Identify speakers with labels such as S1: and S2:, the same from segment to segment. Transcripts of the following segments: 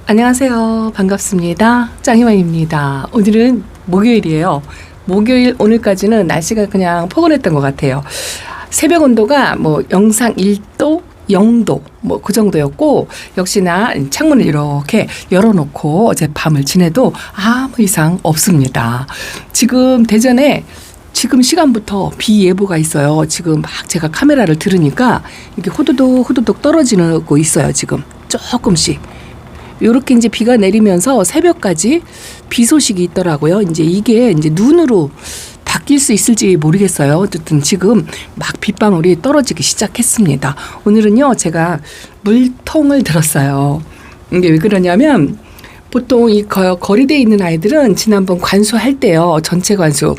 S1: 안녕하세요. 반갑습니다. 짱이만입니다. 오늘은 목요일이에요. 목요일 오늘까지는 날씨가 그냥 포근했던 것 같아요. 새벽 온도가 뭐 영상 1도, 0도 뭐 그 정도였고, 역시나 창문을 이렇게 열어놓고 어제 밤을 지내도 아무 이상 없습니다. 지금 대전에 지금 시간부터 비 예보가 있어요. 지금 막 제가 카메라를 들으니까 이렇게 후두둑 후두둑 떨어지고 있어요. 지금 조금씩. 요렇게 이제 비가 내리면서 새벽까지 비 소식이 있더라고요. 이게 눈으로 바뀔 수 있을지 모르겠어요. 어쨌든 지금 막 빗방울이 떨어지기 시작했습니다. 오늘은요, 제가 물통을 들었어요. 이게 왜 그러냐면, 보통 이 거리대에 있는 아이들은 지난번 관수할 때요, 전체 관수,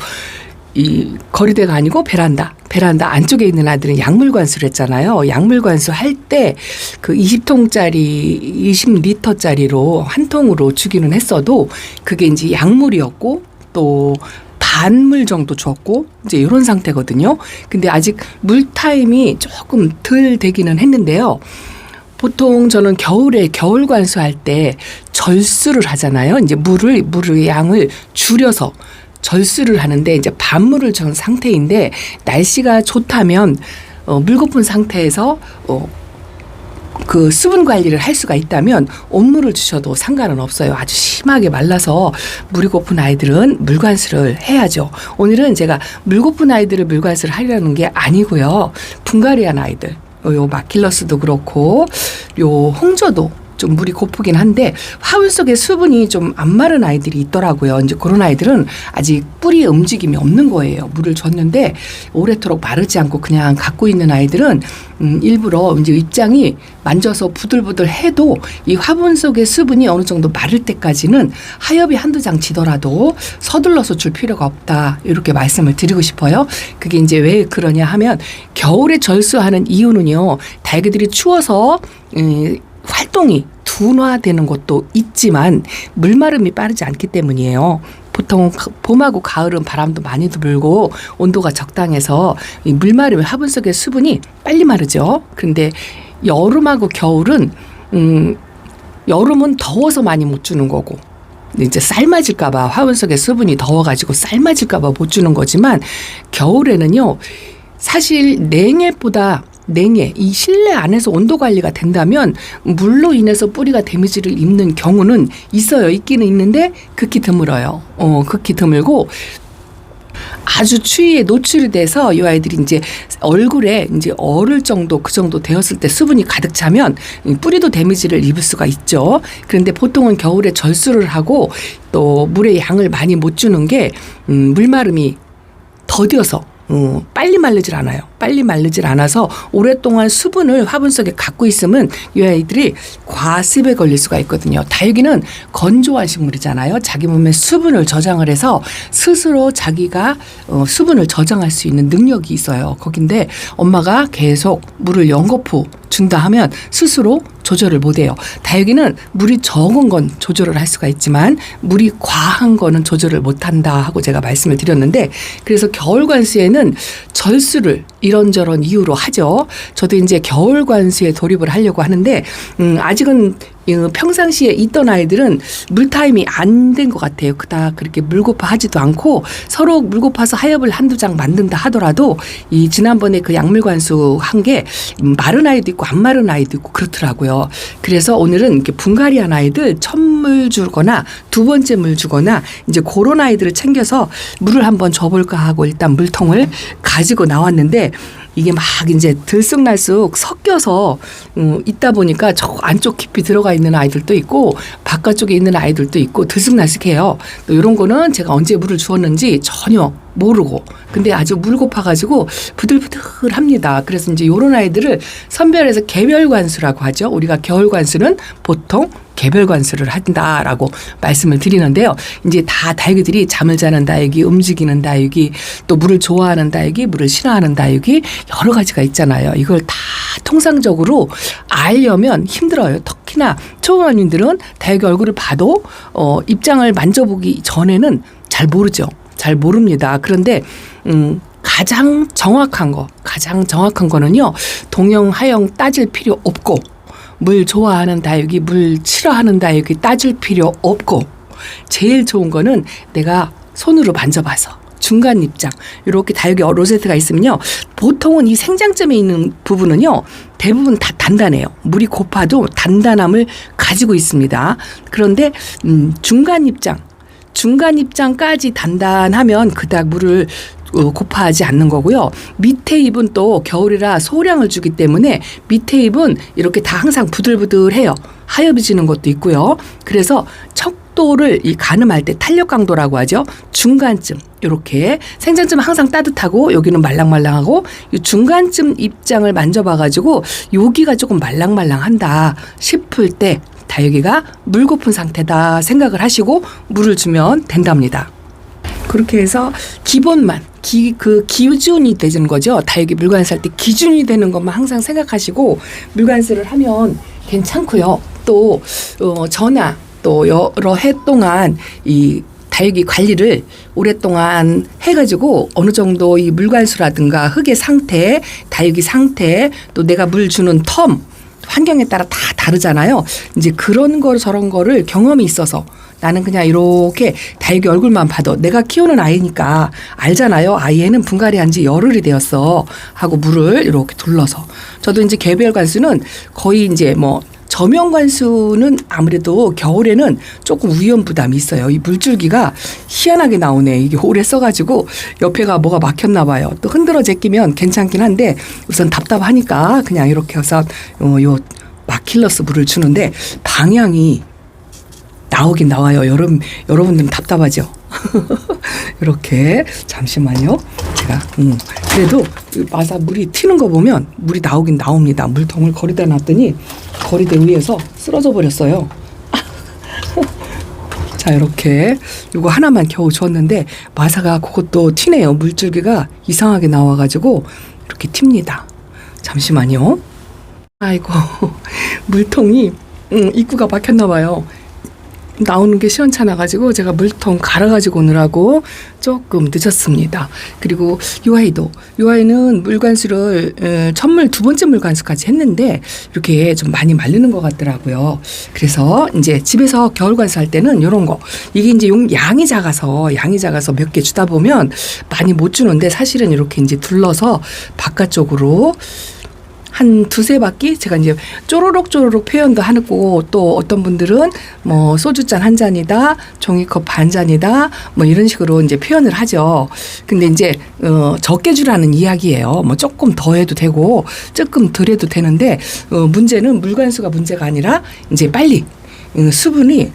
S1: 이 거리대가 아니고 베란다 안쪽에 있는 아들은 약물 관수를 했잖아요. 약물 관수 할 때 그 20통짜리 20리터짜리로 한 통으로 주기는 했어도 그게 이제 약물이었고 또 반물 정도 줬고 이제 이런 상태거든요. 근데 아직 물 타임이 조금 덜 되기는 했는데요. 보통 저는 겨울에 겨울 관수할 때 절수를 하잖아요. 이제 물의 양을 줄여서 절수를 하는데 이제 반물을 준 상태인데, 날씨가 좋다면 물 고픈 상태에서 그 수분 관리를 할 수가 있다면 온물을 주셔도 상관은 없어요. 아주 심하게 말라서 물이 고픈 아이들은 물관수를 해야죠. 오늘은 제가 물 고픈 아이들을 물관수를 하려는 게 아니고요. 분갈이한 아이들, 요 마킬러스도 그렇고 요 홍조도 좀 물이 고프긴 한데 화분 속에 수분이 좀 안 마른 아이들이 있더라고요. 이제 그런 아이들은 아직 뿌리에 움직임이 없는 거예요. 물을 줬는데 오래도록 마르지 않고 그냥 갖고 있는 아이들은 일부러 이제 입장이 만져서 부들부들 해도 이 화분 속의 수분이 어느 정도 마를 때까지는 하엽이 한두 장 지더라도 서둘러서 줄 필요가 없다. 이렇게 말씀을 드리고 싶어요. 그게 이제 왜 그러냐 하면, 겨울에 절수하는 이유는요, 달기들이 추워서 활동이 둔화되는 것도 있지만 물마름이 빠르지 않기 때문이에요. 보통 봄하고 가을은 바람도 많이 불고 온도가 적당해서 이 물마름이 화분 속의 수분이 빨리 마르죠. 그런데 여름하고 겨울은 여름은 더워서 많이 못 주는 거고, 이제 삶아질까봐, 화분 속의 수분이 더워가지고 삶아질까봐 못 주는 거지만, 겨울에는요, 사실 냉해, 이 실내 안에서 온도 관리가 된다면 물로 인해서 뿌리가 데미지를 입는 경우는 있어요. 있기는 있는데 극히 드물어요. 극히 드물고, 아주 추위에 노출이 돼서 이 아이들이 이제 얼굴에 이제 얼을 정도, 그 정도 되었을 때 수분이 가득 차면 뿌리도 데미지를 입을 수가 있죠. 그런데 보통은 겨울에 절수를 하고 또 물의 양을 많이 못 주는 게 물마름이 더뎌서 빨리 마르질 않아요. 빨리 마르질 않아서 오랫동안 수분을 화분 속에 갖고 있으면 이 아이들이 과습에 걸릴 수가 있거든요. 다육이는 건조한 식물이잖아요. 자기 몸에 수분을 저장을 해서 스스로 자기가 수분을 저장할 수 있는 능력이 있어요. 거긴데 엄마가 계속 물을 연거푸 준다 하면 스스로 조절을 못해요. 다육이는 물이 적은 건 조절을 할 수가 있지만 물이 과한 거는 조절을 못한다 하고 제가 말씀을 드렸는데, 그래서 겨울 관수에는 절수를 이런저런 이유로 하죠. 저도 이제 겨울 관수에 돌입을 하려고 하는데 아직은 평상시에 있던 아이들은 물타임이 안 된 것 같아요. 그닥 그렇게 물고파 하지도 않고, 서로 물고파서 하엽을 한두 장 만든다 하더라도 이 지난번에 그 약물관수 한 게 마른 아이도 있고 안 마른 아이도 있고 그렇더라고요. 그래서 오늘은 이렇게 분갈이한 아이들 첫물 주거나 두 번째 물 주거나 이제 그런 아이들을 챙겨서 물을 한번 줘볼까 하고 일단 물통을 가지고 나왔는데, 이게 막 이제 들쑥날쑥 섞여서 있다 보니까 저 안쪽 깊이 들어가 있는 아이들도 있고 바깥쪽에 있는 아이들도 있고 들쑥날쑥해요. 또 이런 거는 제가 언제 물을 주었는지 전혀 모르고, 근데 아주 물 고파가지고 부들부들합니다. 그래서 이제 이런 아이들을 선별해서 개별 관수라고 하죠. 우리가 겨울 관수는 보통 개별 관수를 한다라고 말씀을 드리는데요. 이제 다 다육이들이 잠을 자는 다육이, 움직이는 다육이, 또 물을 좋아하는 다육이, 물을 싫어하는 다육이 여러 가지가 있잖아요. 이걸 다 통상적으로 알려면 힘들어요. 특히나 초보원님들은 다육이 얼굴을 봐도 입장을 만져보기 전에는 잘 모르죠. 잘 모릅니다. 그런데 가장 정확한 거는요, 동형 하형 따질 필요 없고 물 좋아하는 다육이, 물 싫어하는 다육이 따질 필요 없고 제일 좋은 거는 내가 손으로 만져봐서 중간 입장 이렇게 다육이 로제트가 있으면요. 보통은 이 생장점에 있는 부분은요. 대부분 다 단단해요. 물이 고파도 단단함을 가지고 있습니다. 그런데 중간 입장까지 단단하면 그닥 물을 고파하지 않는 거고요. 밑에 잎은 또 겨울이라 소량을 주기 때문에 밑에 잎은 이렇게 다 항상 부들부들해요. 하얘지는 것도 있고요. 그래서 척도를 이 가늠할 때 탄력 강도라고 하죠. 중간쯤 이렇게 생장점은 항상 따뜻하고 여기는 말랑말랑하고 이 중간쯤 입장을 만져봐가지고 여기가 조금 말랑말랑한다 싶을 때 다육이가 물 고픈 상태다 생각을 하시고 물을 주면 된답니다. 그렇게 해서 기본만 기준이 되는 거죠. 다육이 물관수할 때 기준이 되는 것만 항상 생각하시고 물관수를 하면 괜찮고요. 또 저나 또 여러 해 동안 이 다육이 관리를 오랫동안 해가지고 어느 정도 이 물관수라든가 흙의 상태, 다육이 상태, 또 내가 물 주는 텀, 환경에 따라 다 다르잖아요. 이제 그런 거 저런 거를 경험이 있어서 나는 그냥 이렇게 다육이 얼굴만 봐도 내가 키우는 아이니까 알잖아요. 아이애는 분갈이 한 지 열흘이 되었어 하고 물을 이렇게 둘러서 저도 이제 개별 관수는 거의 이제 뭐 저명 관수는 아무래도 겨울에는 조금 위험 부담이 있어요. 이 물줄기가 희한하게 나오네. 이게 오래 써가지고 옆에가 뭐가 막혔나 봐요. 또 흔들어 제끼면 괜찮긴 한데 우선 답답하니까 그냥 이렇게 해서 요 마킬러스 물을 주는데 방향이 나오긴 나와요. 여러분들은 답답하죠. 이렇게 잠시만요. 제가 그래도 마사 물이 튀는 거 보면 물이 나오긴 나옵니다. 물통을 거리다 놨더니 거리대 위에서 쓰러져 버렸어요. 자, 이렇게 이거 하나만 겨우 줬는데 마사가 그것도 튀네요. 물줄기가 이상하게 나와가지고 이렇게 튑니다. 잠시만요. 아이고 물통이 입구가 막혔나 봐요. 나오는 게 시원찮아가지고 제가 물통 갈아가지고 오느라고 조금 늦었습니다. 그리고 이 아이는 물관수를 첫물 두 번째 물관수까지 했는데 이렇게 좀 많이 말리는 것 같더라고요. 그래서 이제 집에서 겨울 관수할 때는 이런 거 이게 이제 양이 작아서 몇 개 주다 보면 많이 못 주는데 사실은 이렇게 이제 둘러서 바깥쪽으로 한 두세 바퀴 제가 이제 쪼로록 표현도 하고 또 어떤 분들은 뭐 소주잔 한 잔이다 종이컵 반 잔이다 뭐 이런 식으로 이제 표현을 하죠. 근데 이제 적게 주라는 이야기예요. 뭐 조금 더 해도 되고 조금 덜 해도 되는데 문제는 물관수가 문제가 아니라 이제 빨리 수분이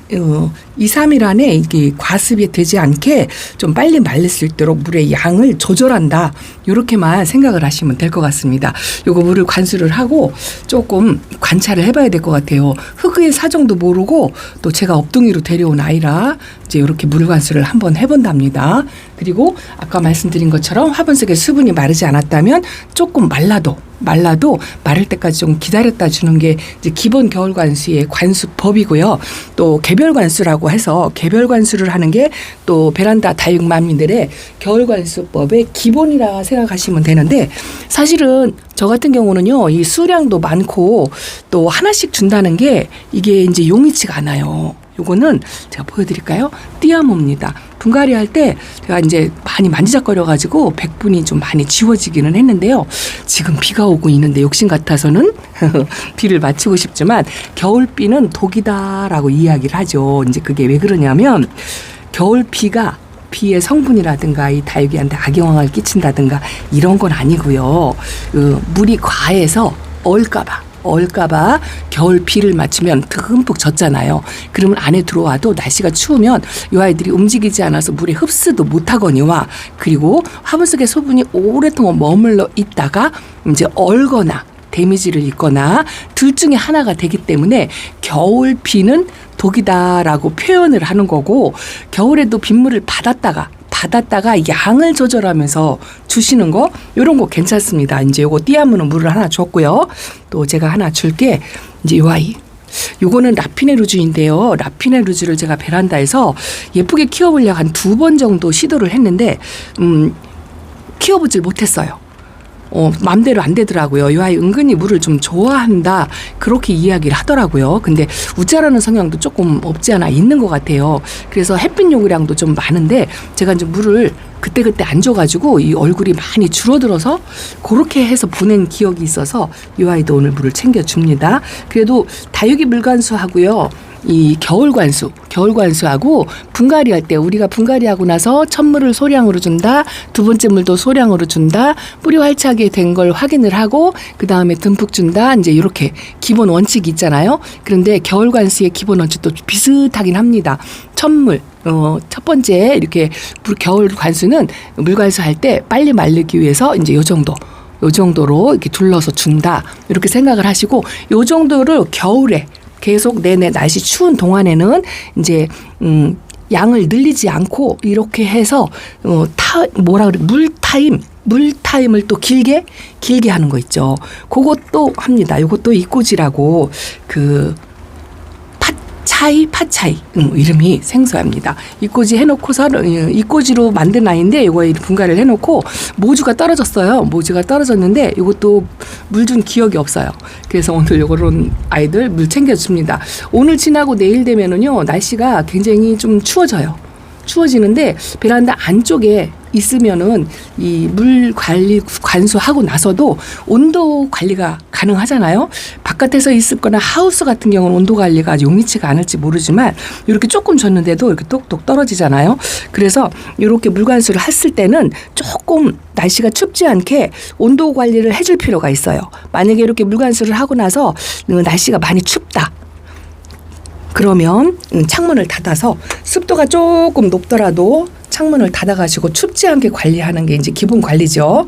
S1: 2, 3일 안에 이게 과습이 되지 않게 좀 빨리 말릴 수 있도록 물의 양을 조절한다. 이렇게만 생각을 하시면 될 것 같습니다. 요거 물을 관수를 하고 조금 관찰을 해봐야 될 것 같아요. 흙의 사정도 모르고 또 제가 업둥이로 데려온 아이라 이제 이렇게 물 관수를 한번 해본답니다. 그리고 아까 말씀드린 것처럼 화분 속에 수분이 마르지 않았다면 조금 말라도 마를 때까지 좀 기다렸다 주는 게 이제 기본 겨울 관수의 관수법이고요. 또 개별 관수라고 해서 개별 관수를 하는 게 또 베란다 다육맘미들의 겨울 관수법의 기본이라 생각하시면 되는데 사실은 저 같은 경우는요. 이 수량도 많고 또 하나씩 준다는 게 이게 이제 용이치가 않아요. 요거는 제가 보여드릴까요? 띠아모입니다. 분갈이 할 때 제가 이제 많이 만지작거려가지고 백분이 좀 많이 지워지기는 했는데요. 지금 비가 오고 있는데 욕심 같아서는 비를 맞추고 싶지만 겨울비는 독이다라고 이야기를 하죠. 이제 그게 왜 그러냐면 겨울비가 비의 성분이라든가 이 다육이한테 악영향을 끼친다든가 이런 건 아니고요. 물이 과해서 얼까봐 겨울 비를 맞추면 듬뿍 젖잖아요. 그러면 안에 들어와도 날씨가 추우면 이 아이들이 움직이지 않아서 물에 흡수도 못하거니와 그리고 화분 속에 소분이 오랫동안 머물러 있다가 이제 얼거나 데미지를 입거나 둘 중에 하나가 되기 때문에 겨울 비는 독이다라고 표현을 하는 거고 겨울에도 빗물을 받았다가 양을 조절하면서 주시는 거 이런 거 괜찮습니다. 이제 요거 띠아무는 물을 하나 줬고요. 또 제가 하나 줄게 이제 요 아이 요거는 라피네루즈인데요. 라피네루즈를 제가 베란다에서 예쁘게 키워보려고 한 2번 정도 시도를 했는데 키워보질 못했어요. 마음대로 안 되더라고요. 이 아이 은근히 물을 좀 좋아한다. 그렇게 이야기를 하더라고요. 근데 우짜라는 성향도 조금 없지 않아 있는 것 같아요. 그래서 햇빛 요구량도 좀 많은데 제가 이제 물을 그때그때 안 줘가지고 이 얼굴이 많이 줄어들어서 그렇게 해서 보낸 기억이 있어서 이 아이도 오늘 물을 챙겨줍니다. 그래도 다육이 물관수하고요. 이 겨울관수하고 분갈이 할 때 우리가 분갈이하고 나서 첫 물을 소량으로 준다. 두 번째 물도 소량으로 준다. 뿌리 활착이 된 걸 확인을 하고 그 다음에 듬뿍 준다. 이제 이렇게 기본 원칙이 있잖아요. 그런데 겨울관수의 기본 원칙도 비슷하긴 합니다. 첫 번째 이렇게 겨울 관수는 물관수 할 때 빨리 마르기 위해서 이제 요 정도로 이렇게 둘러서 준다. 이렇게 생각을 하시고 요 정도를 겨울에 계속 내내 날씨 추운 동안에는 이제 양을 늘리지 않고 이렇게 해서 물타임을 또 길게 하는 거 있죠. 그것도 합니다. 이것도 이꼬지라고 팥차이 이름이 생소합니다. 이꼬지 해놓고서 이꼬지로 만든 아이인데 이거에 분갈이를 해놓고 모주가 떨어졌어요. 모주가 떨어졌는데 이것도 물 준 기억이 없어요. 그래서 오늘 요런 아이들 물 챙겨줍니다. 오늘 지나고 내일 되면은요 날씨가 굉장히 좀 추워지는데 베란다 안쪽에 있으면은 이 물 관수하고 나서도 온도 관리가 가능하잖아요. 바깥에서 있을 거나 하우스 같은 경우는 온도 관리가 용이치가 않을지 모르지만 이렇게 조금 줬는데도 이렇게 똑똑 떨어지잖아요. 그래서 이렇게 물 관수를 했을 때는 조금 날씨가 춥지 않게 온도 관리를 해줄 필요가 있어요. 만약에 이렇게 물 관수를 하고 나서 날씨가 많이 춥다. 그러면 창문을 닫아서 습도가 조금 높더라도 창문을 닫아가지고 춥지 않게 관리하는 게 이제 기본 관리죠.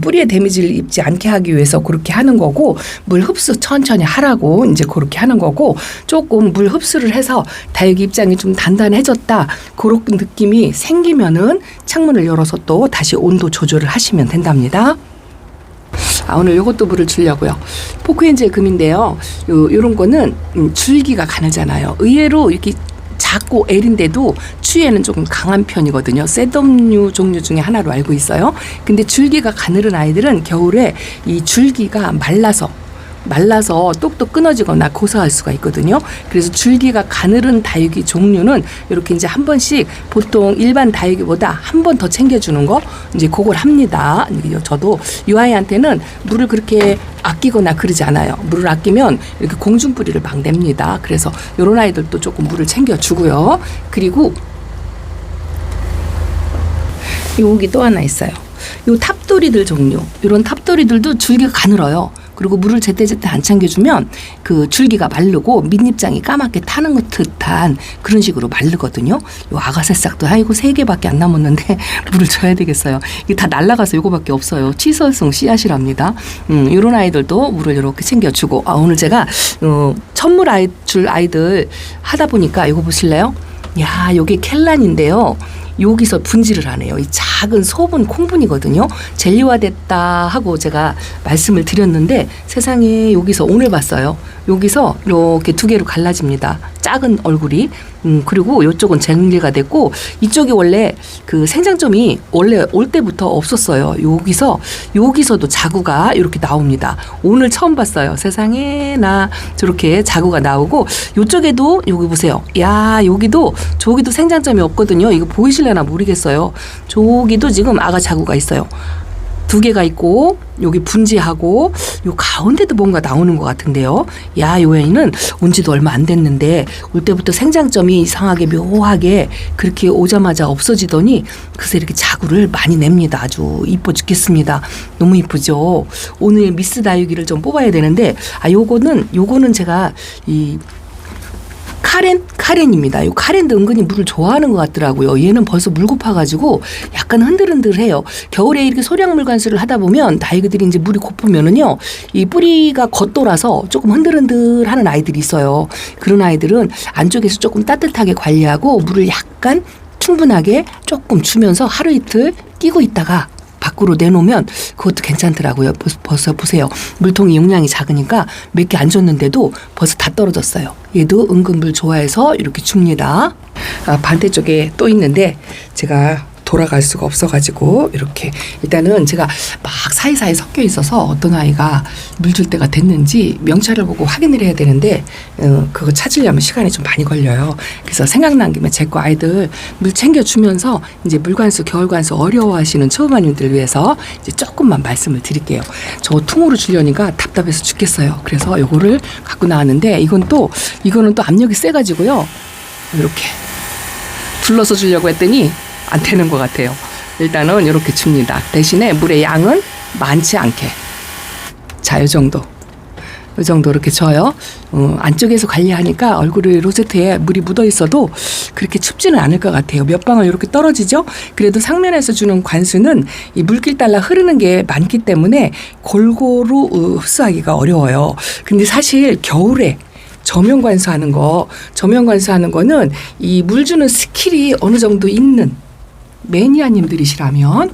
S1: 뿌리에 데미지를 입지 않게 하기 위해서 그렇게 하는 거고 물 흡수 천천히 하라고 이제 그렇게 하는 거고 조금 물 흡수를 해서 다육이 입장이 좀 단단해졌다 그런 느낌이 생기면은 창문을 열어서 또 다시 온도 조절을 하시면 된답니다. 오늘 요것도 물을 주려고요. 포크엔젤 금인데요. 요런 거는 줄기가 가늘잖아요. 의외로 이렇게 작고 L인데도 추위에는 조금 강한 편이거든요. 셋덤류 종류 중에 하나로 알고 있어요. 근데 줄기가 가늘은 아이들은 겨울에 이 줄기가 말라서 똑똑 끊어지거나 고사할 수가 있거든요. 그래서 줄기가 가늘은 다육이 종류는 이렇게 이제 한 번씩 보통 일반 다육이보다 한 번 더 챙겨주는 거 이제 그걸 합니다. 저도 이 아이한테는 물을 그렇게 아끼거나 그러지 않아요. 물을 아끼면 이렇게 공중뿌리를 막 냅니다. 그래서 이런 아이들도 조금 물을 챙겨주고요. 그리고 여기 또 하나 있어요. 요 탑도리들 종류. 이런 탑도리들도 줄기가 가늘어요. 그리고 물을 제때제때 안 챙겨주면 그 줄기가 마르고 밑잎장이 까맣게 타는 것 듯한 그런 식으로 마르거든요. 요 아가새싹도 아이고 3개밖에 안 남았는데 물을 줘야 되겠어요. 이게 다 날아가서 요거밖에 없어요. 치설성 씨앗이랍니다. 이런 아이들도 물을 이렇게 챙겨주고 오늘 제가 천물 줄 아이들 하다 보니까 이거 보실래요? 야, 요게 켈란인데요. 여기서 분질을 하네요. 이 작은 소분 콩분이거든요. 젤리화됐다 하고 제가 말씀을 드렸는데 세상에 여기서 오늘 봤어요. 여기서 이렇게 2개로 갈라집니다. 작은 얼굴이. 그리고 이쪽은 젤리가 됐고 이쪽이 원래 그 생장점이 원래 올 때부터 없었어요. 여기서도 자구가 이렇게 나옵니다. 오늘 처음 봤어요. 세상에 나 저렇게 자구가 나오고 이쪽에도 여기 보세요. 야 저기도 생장점이 없거든요. 이거 보이실려나 모르겠어요. 저기도 지금 아가 자구가 있어요. 2개가 있고 여기 분지하고 요 가운데도 뭔가 나오는 것 같은데요. 요 애는 온 지도 얼마 안 됐는데 올 때부터 생장점이 이상하게 묘하게 그렇게 오자마자 없어지더니 그새 이렇게 자구를 많이 냅니다. 아주 이뻐 죽겠습니다. 너무 이쁘죠. 오늘 미스 다육이를 좀 뽑아야 되는데 요거는 제가 이 카렌입니다. 이 카렌도 은근히 물을 좋아하는 것 같더라고요. 얘는 벌써 물 고파가지고 약간 흔들흔들해요. 겨울에 이렇게 소량물 관수를 하다 보면 다육이들이 이제 물이 고프면은요, 이 뿌리가 겉돌아서 조금 흔들흔들하는 아이들이 있어요. 그런 아이들은 안쪽에서 조금 따뜻하게 관리하고 물을 약간 충분하게 조금 주면서 하루 이틀 끼고 있다가 밖으로 내놓으면 그것도 괜찮더라고요. 벌써 보세요. 물통이 용량이 작으니까 몇 개 안 줬는데도 벌써 다 떨어졌어요. 얘도 은근 물 좋아해서 이렇게 줍니다. 반대쪽에 또 있는데 제가 돌아갈 수가 없어가지고 이렇게 일단은 제가 막 사이사이 섞여 있어서 어떤 아이가 물 줄 때가 됐는지 명찰을 보고 확인을 해야 되는데 그거 찾으려면 시간이 좀 많이 걸려요. 그래서 생각난 김에 제 거 아이들 물 챙겨주면서 이제 물관수 겨울관수 어려워하시는 초보마님들 위해서 이제 조금만 말씀을 드릴게요. 저 통으로 주려니까 답답해서 죽겠어요. 그래서 요거를 갖고 나왔는데 이거는 또 압력이 세가지고요. 이렇게 둘러서 주려고 했더니 안 되는 것 같아요. 일단은 이렇게 줍니다. 대신에 물의 양은 많지 않게. 자, 이 정도 이렇게 줘요. 안쪽에서 관리하니까 얼굴에 로제트에 물이 묻어 있어도 그렇게 춥지는 않을 것 같아요. 몇 방울 이렇게 떨어지죠. 그래도 상면에서 주는 관수는 이 물길 따라 흐르는 게 많기 때문에 골고루 흡수하기가 어려워요. 근데 사실 겨울에 저면 관수하는 거는 이 물 주는 스킬이 어느 정도 있는 매니아님들이시라면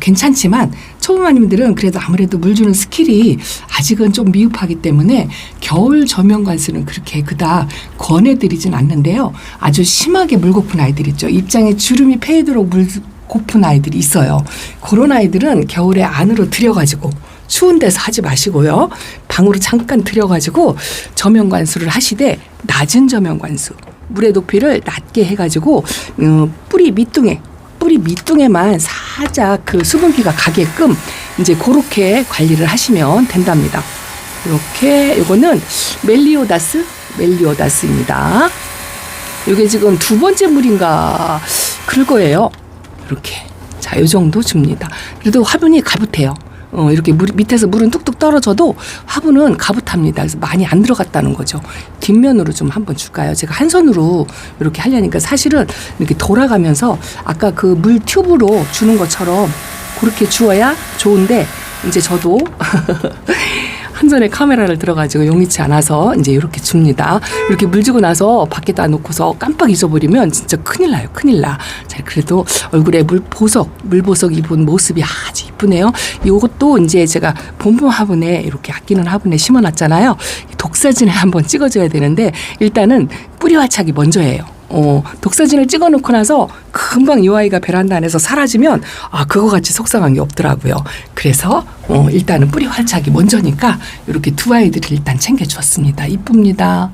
S1: 괜찮지만 초보마님들은 그래도 아무래도 물 주는 스킬이 아직은 좀 미흡하기 때문에 겨울 저면 관수는 그렇게 그닥 권해드리진 않는데요. 아주 심하게 물 고픈 아이들 있죠. 입장에 주름이 패이도록 물 고픈 아이들이 있어요. 그런 아이들은 겨울에 안으로 들여가지고 추운 데서 하지 마시고요. 방으로 잠깐 들여가지고 저면 관수를 하시되 낮은 저면 관수 물의 높이를 낮게 해가지고 뿌리 밑둥에만 살짝 그 수분기가 가게끔 이제 그렇게 관리를 하시면 된답니다. 이렇게 이거는 멜리오다스입니다. 이게 지금 두 번째 물인가 그럴 거예요. 이렇게 자, 이 정도 줍니다. 그래도 화분이 가붓해요. 이렇게 밑에서 물은 뚝뚝 떨어져도 화분은 가붓합니다. 그래서 많이 안 들어갔다는 거죠. 뒷면으로 좀 한번 줄까요? 제가 한 손으로 이렇게 하려니까 사실은 이렇게 돌아가면서 아까 그 물 튜브로 주는 것처럼 그렇게 주어야 좋은데 이제 저도 한 손에 카메라를 들어가지고 용이치 않아서 이제 이렇게 줍니다. 이렇게 물 주고 나서 밖에다 놓고서 깜빡 잊어버리면 진짜 큰일 나요. 큰일 나. 자, 그래도 얼굴에 물보석 입은 모습이 아주 이쁘네요. 이것도 이제 제가 봄봄 화분에 이렇게 아끼는 화분에 심어놨잖아요. 독사진을 한번 찍어줘야 되는데 일단은 뿌리 활착이 먼저예요. 독사진을 찍어놓고 나서 금방 이 아이가 베란다 안에서 사라지면 그거 같이 속상한 게 없더라고요. 그래서 일단은 뿌리 활착이 먼저니까 이렇게 두 아이들을 일단 챙겨주었습니다. 이쁩니다.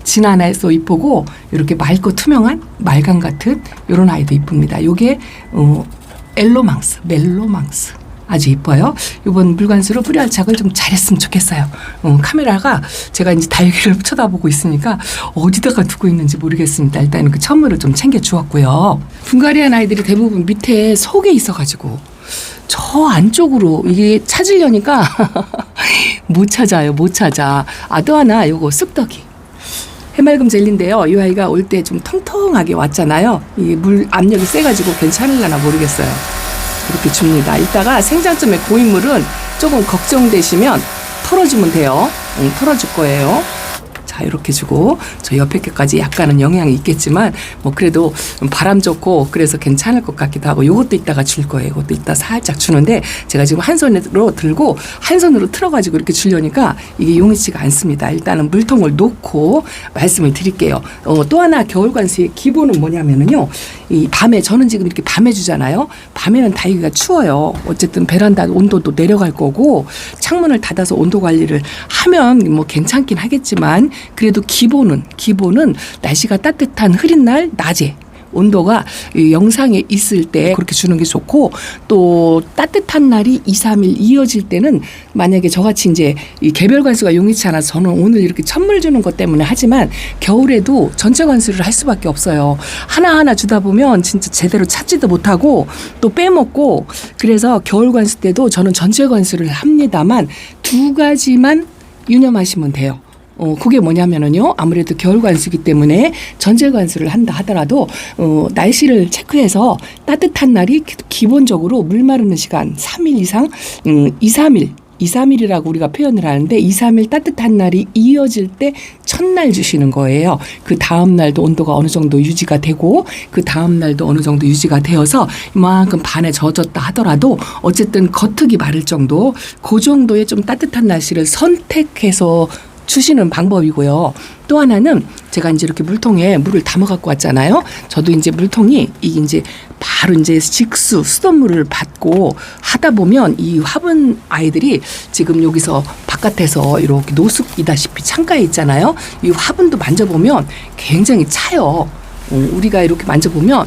S1: 진한애도 이쁘고 이렇게 맑고 투명한 말강 같은 이런 아이도 이쁩니다. 이게 멜로망스 아주 이뻐요. 이번 물관수로 뿌리 활착을 좀 잘했으면 좋겠어요. 카메라가 제가 이제 달걀을 쳐다보고 있으니까 어디다가 두고 있는지 모르겠습니다. 일단 그 천물을 좀 챙겨 주었고요. 분갈이한 아이들이 대부분 밑에 속에 있어가지고 저 안쪽으로 이게 찾으려니까 못 찾아. 또 하나 요거 쑥떡이. 해맑음 젤리인데요. 이 아이가 올 때 좀 통통하게 왔잖아요. 이 물 압력이 세가지고 괜찮을려나 모르겠어요. 이렇게 줍니다. 이따가 생장점의 고인물은 조금 걱정되시면 털어주면 돼요. 털어줄 거예요. 자, 이렇게 주고 저 옆에 게까지 약간은 영향이 있겠지만 뭐 그래도 바람 좋고 그래서 괜찮을 것 같기도 하고 요것도 이따가 줄 거예요. 이것도 이따 살짝 주는데 제가 지금 한 손으로 들고 한 손으로 틀어가지고 이렇게 주려니까 이게 용이치가 않습니다. 일단은 물통을 놓고 말씀을 드릴게요. 또 하나 겨울관수의 기본은 뭐냐면은요. 이 밤에 저는 지금 이렇게 밤에 주잖아요. 밤에는 다이기가 추워요. 어쨌든 베란다 온도도 내려갈 거고 창문을 닫아서 온도 관리를 하면 뭐 괜찮긴 하겠지만 그래도 기본은 날씨가 따뜻한 흐린 날 낮에 온도가 영상에 있을 때 그렇게 주는 게 좋고 또 따뜻한 날이 2, 3일 이어질 때는 만약에 저같이 이제 이 개별 관수가 용이치 않아서 저는 오늘 이렇게 천물 주는 것 때문에 하지만 겨울에도 전체 관수를 할 수밖에 없어요. 하나하나 주다 보면 진짜 제대로 찾지도 못하고 또 빼먹고 그래서 겨울 관수 때도 저는 전체 관수를 합니다만 두 가지만 유념하시면 돼요. 그게 뭐냐면은요. 아무래도 겨울 관수기 때문에 전체 관수를 한다 하더라도 날씨를 체크해서 따뜻한 날이 기본적으로 물 마르는 시간 3일 이상 2, 3일이라고 우리가 표현을 하는데 2, 3일 따뜻한 날이 이어질 때 첫날 주시는 거예요. 그 다음 날도 온도가 어느 정도 유지가 되고 그 다음 날도 어느 정도 유지가 되어서 이만큼 반에 젖었다 하더라도 어쨌든 겉흙이 마를 정도 그 정도의 좀 따뜻한 날씨를 선택해서 주시는 방법이고요. 또 하나는 제가 이제 이렇게 물통에 물을 담아 갖고 왔잖아요. 저도 이제 물통이 이게 이제 바로 이제 직수 수돗물을 받고 하다 보면 이 화분 아이들이 지금 여기서 바깥에서 이렇게 노숙이다시피 창가에 있잖아요. 이 화분도 만져보면 굉장히 차요. 우리가 이렇게 만져보면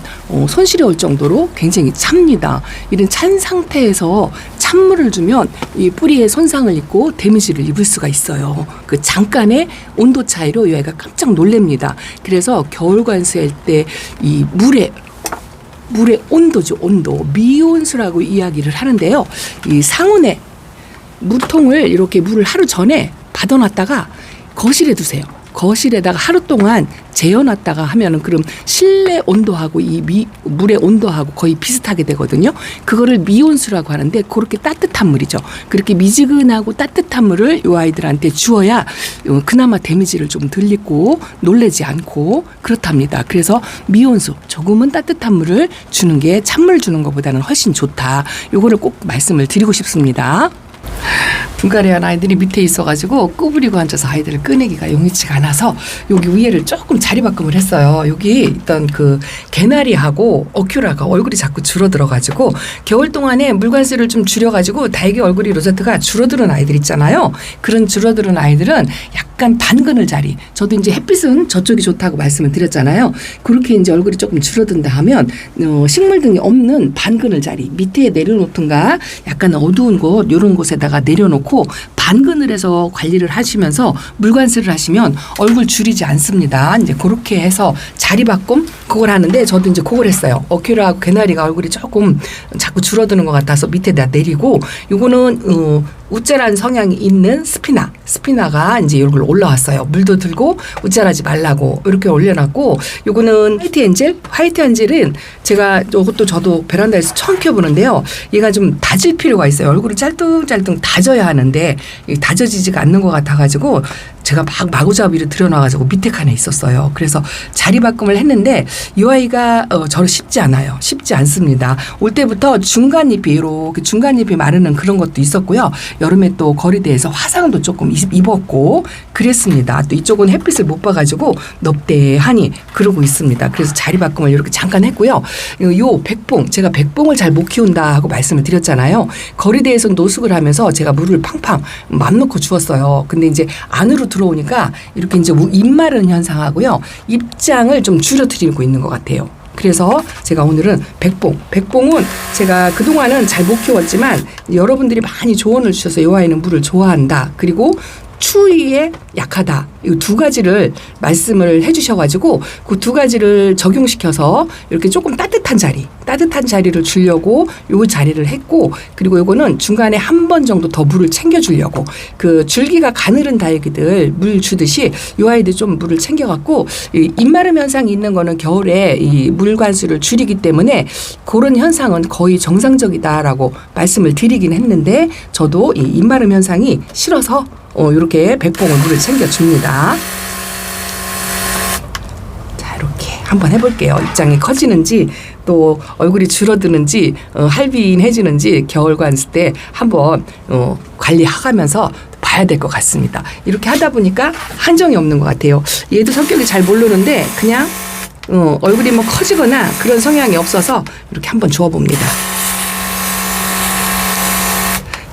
S1: 손 시려울 정도로 굉장히 찹니다. 이런 찬 상태에서 찬물을 주면 이 뿌리에 손상을 입고 데미지를 입을 수가 있어요. 그 잠깐의 온도 차이로 이 아이가 깜짝 놀랍니다. 그래서 겨울 관수할 때 이 물의 온도죠. 온도. 미온수라고 이야기를 하는데요. 이 상온에 물통을 이렇게 물을 하루 전에 받아놨다가 거실에 두세요. 거실에다가 하루 동안 재워놨다가 하면은 그럼 실내 온도하고 이 물의 온도하고 거의 비슷하게 되거든요. 그거를 미온수라고 하는데 그렇게 따뜻한 물이죠. 그렇게 미지근하고 따뜻한 물을 이 아이들한테 주어야 그나마 데미지를 좀 덜 입고 놀래지 않고 그렇답니다. 그래서 미온수 조금은 따뜻한 물을 주는 게 찬물 주는 것보다는 훨씬 좋다. 요거를 꼭 말씀을 드리고 싶습니다. 분갈이한 아이들이 밑에 있어가지고 구부리고 앉아서 아이들을 꺼내기가 용이치가 않아서 여기 위에를 조금 자리바꿈을 했어요. 여기 있던 그 개나리하고 어큐라가 얼굴이 자꾸 줄어들어가지고 겨울 동안에 물관수를 좀 줄여가지고 다육이 얼굴이 로제트가 줄어드는 아이들 있잖아요. 그런 줄어드는 아이들은 약간 반그늘 자리. 저도 이제 햇빛은 저쪽이 좋다고 말씀을 드렸잖아요. 그렇게 이제 얼굴이 조금 줄어든다 하면 식물 등이 없는 반그늘 자리 밑에 내려놓든가 약간 어두운 곳 이런 곳에다가 내려놓고 반그늘에서 관리를 하시면서 물관수를 하시면 얼굴 줄이지 않습니다. 이제 그렇게 해서 자리바꿈 그걸 하는데 저도 이제 그걸 했어요. 어큐라하고 개나리가 얼굴이 조금 자꾸 줄어드는 것 같아서 밑에다 내리고 요거는 우짜란 성향이 있는 스피나가 이제 이걸 올라왔어요. 물도 들고 우짜라지 말라고 이렇게 올려놨고 요거는 화이트 엔젤은 제가 이것도 저도 베란다에서 처음 키워보는데요. 얘가 좀 다질 필요가 있어요. 얼굴을 짤뚱짤뚱 다져야 하는데 다져지지가 않는 것 같아가지고 제가 막 마구잡이를 들여놔가지고 밑에 칸에 있었어요. 그래서 자리바꿈을 했는데 이 아이가 저를 쉽지 않아요. 쉽지 않습니다. 올 때부터 중간잎이 이렇게 중간잎이 마르는 그런 것도 있었고요. 여름에 또 거리대에서 화상도 조금 입었고 그랬습니다. 또 이쪽은 햇빛을 못 봐가지고 넙대하니 그러고 있습니다. 그래서 자리바꿈을 이렇게 잠깐 했고요. 요 백봉 제가 백봉을 잘 못 키운다 하고 말씀을 드렸잖아요. 거리대에서 노숙을 하면서 제가 물을 팡팡 맘 놓고 주었어요. 근데 이제 안으로 들어오니까 이렇게 이제 입 마르는 현상하고요. 입장을 좀 줄여드리고 있는 것 같아요. 그래서 제가 오늘은 백봉은 제가 그동안은 잘 못 키웠지만 여러분들이 많이 조언을 주셔서 이 아이는 물을 좋아한다. 그리고 추위에 약하다. 이 두 가지를 말씀을 해주셔가지고 그 두 가지를 적용시켜서 이렇게 조금 따뜻한 자리를 주려고 요 자리를 했고 그리고 요거는 중간에 한 번 정도 더 물을 챙겨주려고 그 줄기가 가늘은 다육이들 물 주듯이 요 아이들 좀 물을 챙겨갖고 이 입마름 현상이 있는 거는 겨울에 이 물관수를 줄이기 때문에 그런 현상은 거의 정상적이다라고 말씀을 드리긴 했는데 저도 이 입마름 현상이 싫어서 이렇게 백봉을 물을 챙겨줍니다. 자, 이렇게 한번 해볼게요. 입장이 커지는지 또 얼굴이 줄어드는지 할빈해지는지 겨울 관수 때 한번 관리하면서 봐야 될 것 같습니다. 이렇게 하다 보니까 한정이 없는 것 같아요. 얘도 성격이 잘 모르는데 그냥 얼굴이 뭐 커지거나 그런 성향이 없어서 이렇게 한번 주워봅니다.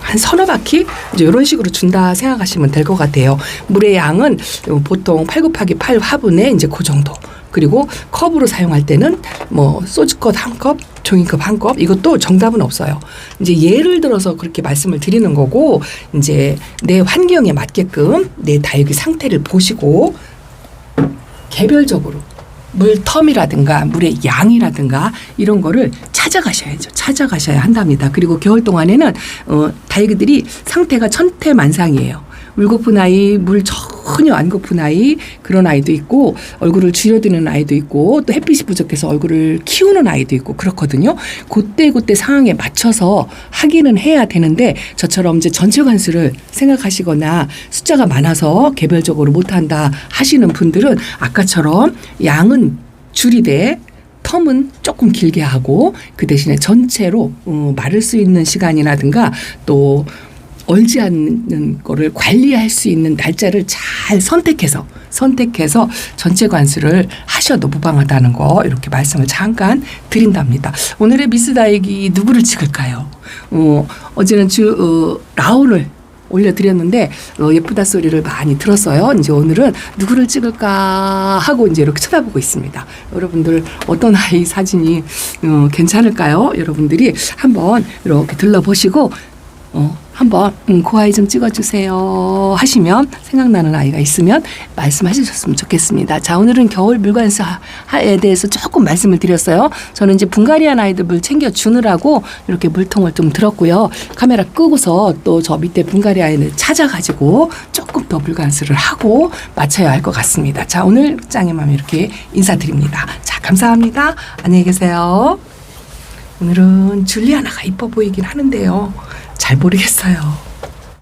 S1: 한 서너 바퀴 이제 이런 식으로 준다 생각하시면 될 것 같아요. 물의 양은 보통 8 곱하기 8 화분에 이제 그 정도. 그리고 컵으로 사용할 때는 뭐 소주컵 한 컵, 종이컵 한 컵 이것도 정답은 없어요. 이제 예를 들어서 그렇게 말씀을 드리는 거고 이제 내 환경에 맞게끔 내 다육이 상태를 보시고 개별적으로 물텀이라든가 물의 양이라든가 이런 거를 찾아가셔야죠. 찾아가셔야 한답니다. 그리고 겨울 동안에는 다육이들이 상태가 천태만상이에요. 물 고픈 아이, 물 전혀 안 고픈 아이 그런 아이도 있고 얼굴을 줄여드는 아이도 있고 또 햇빛이 부족해서 얼굴을 키우는 아이도 있고 그렇거든요. 그때 상황에 맞춰서 하기는 해야 되는데 저처럼 이제 전체 관수를 생각하시거나 숫자가 많아서 개별적으로 못한다 하시는 분들은 아까처럼 양은 줄이되 텀은 조금 길게 하고 그 대신에 전체로 마를 수 있는 시간이라든가 또 얼지 않는 거를 관리할 수 있는 날짜를 잘 선택해서 전체 관수를 하셔도 무방하다는 거 이렇게 말씀을 잠깐 드린답니다. 오늘의 미스 다이기 누구를 찍을까요? 어제는 라온을 올려드렸는데 예쁘다 소리를 많이 들었어요. 이제 오늘은 누구를 찍을까 하고 이제 이렇게 쳐다보고 있습니다. 여러분들 어떤 아이 사진이 괜찮을까요? 여러분들이 한번 이렇게 들러보시고 한번 그 아이 좀 찍어주세요 하시면 생각나는 아이가 있으면 말씀하셨으면 좋겠습니다. 자, 오늘은 겨울 물관사에 대해서 조금 말씀을 드렸어요. 저는 이제 붕가리안 아이들 물 챙겨주느라고 이렇게 물통을 좀 들었고요. 카메라 끄고서 또 저 밑에 붕가리안을 찾아가지고 조금 더 물관수를 하고 마쳐야 할 것 같습니다. 자, 오늘 짱이맘 이렇게 인사드립니다. 자, 감사합니다. 안녕히 계세요. 오늘은 줄리아나가 이뻐 보이긴 하는데요. 잘 모르겠어요.